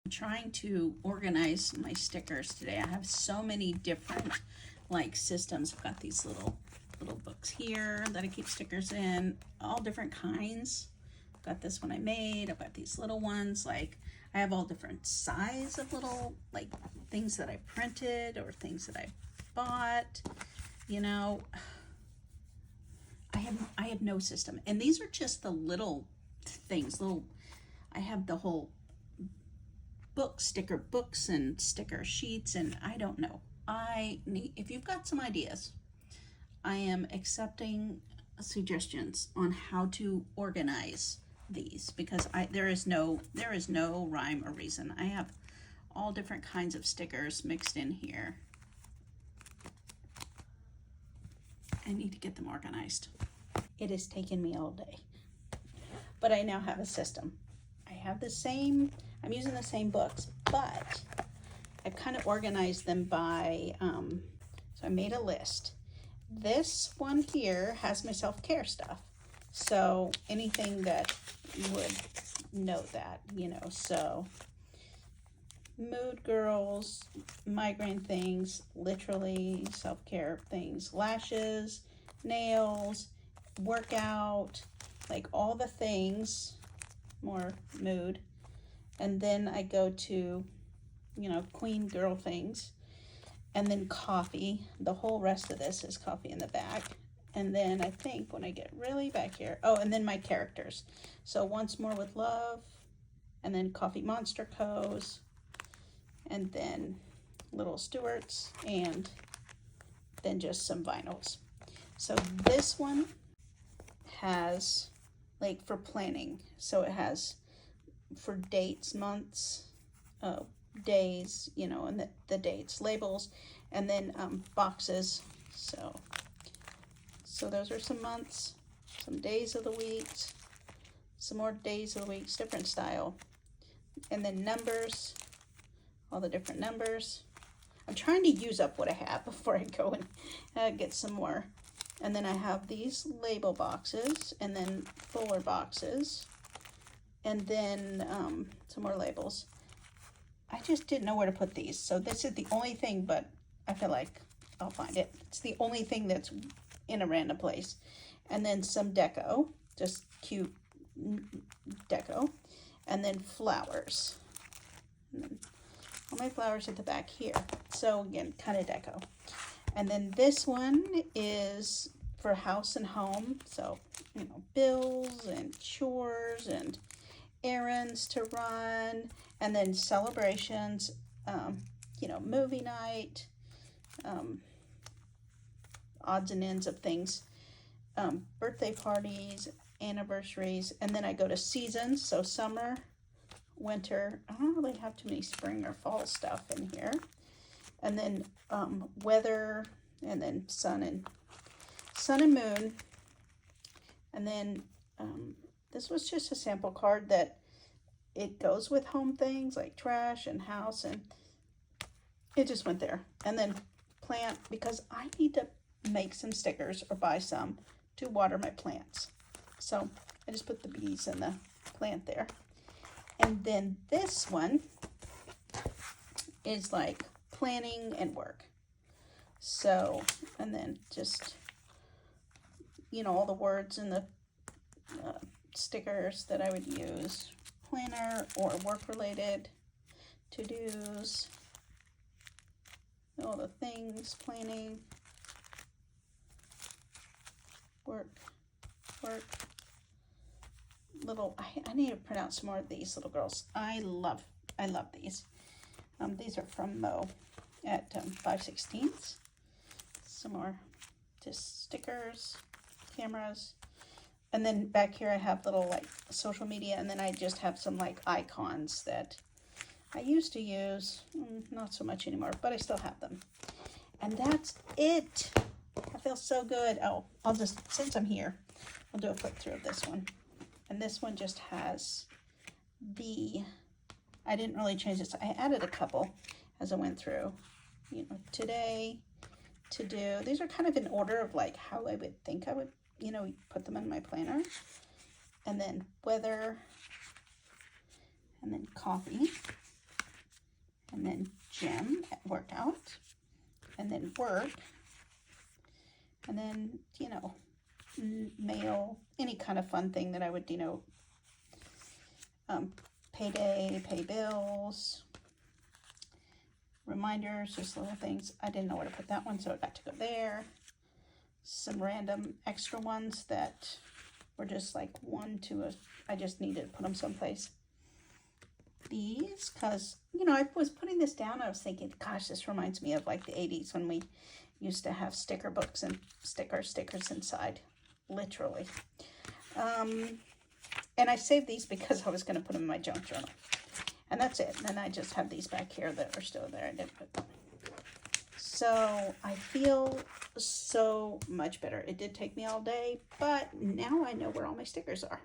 I'm trying to organize my stickers today. I have so many different like systems. I've got these little books here that I keep stickers in, all different kinds. I've got this one I made. I've got these little ones. Like I have all different size of little like things that I printed or things that I bought. You know, I have no system, and these are just the little things. I have the whole sticker books and sticker sheets, and I don't know. If you've got some ideas, I am accepting suggestions on how to organize these, because there is no rhyme or reason. I have all different kinds of stickers mixed in here. I need to get them organized. It has taken me all day, but I now have a system. I'm using the same books, but I've kind of organized them by, so I made a list. This one here has my self-care stuff. So anything that would note that, so mood girls, migraine things, literally self-care things, lashes, nails, workout, like all the things, more mood. And then I go to, queen girl things, and then coffee. The whole rest of this is coffee in the back. And then I think when I get really back here, and then my characters. So Once More with Love, and then Coffee Monster Co's, and then Little Stewart's, and then just some vinyls. So this one has like for planning. So it has for dates, months, days, and the dates, labels, and then boxes. So those are some months, some days of the week, some more days of the week, different style, and then numbers, all the different numbers. I'm trying to use up what I have before I go and get some more. And then I have these label boxes, and then fuller boxes, and then some more labels. I just didn't know where to put these, so this is the only thing, but I feel like I'll find it. It's the only thing that's in a random place. And then some deco, just cute deco, and then flowers. And then all my flowers at the back here. So again, kind of deco. And then this one is for house and home. So, bills and chores and errands to run, and then celebrations, movie night, odds and ends of things, birthday parties, anniversaries, and then I go to seasons, so summer, winter. I don't really have too many spring or fall stuff in here. And then weather, and then sun and moon. And then this was just a sample card that it goes with home things like trash and house, and it just went there. And then plant, because I need to make some stickers or buy some to water my plants. So I just put the bees and the plant there. And then this one is like planning and work. So, and then just, all the words in the stickers that I would use. Planner or work related, to-dos, all the things, planning, work, little, I need to print out some more of these little girls. I love these. These are from Mo at 5/16. Some more just stickers, cameras. And then back here I have little like social media, and then I just have some like icons that I used to use, not so much anymore, but I still have them. And that's it. I feel so good. Oh, I'll just, since I'm here, I'll do a flip through of this one. And this one just has I didn't really change this. I added a couple as I went through, today, to do. These are kind of in order of like how I would think I would, put them in my planner. And then weather, and then coffee, gym, workout, and then work, and then, you know, mail, any kind of fun thing that I would denote. Payday, pay bills, reminders, just little things. I didn't know where to put that one, so it got to go there. Some random extra ones that were just like I just needed to put them someplace. These, because, you know, I was putting this down, I was thinking, gosh, this reminds me of like the 80s when we used to have sticker books and stickers inside, literally. And I saved these because I was going to put them in my junk journal. And that's it. And then I just have these back here that are still there. I didn't put them. So I feel so much better. It did take me all day, but now I know where all my stickers are.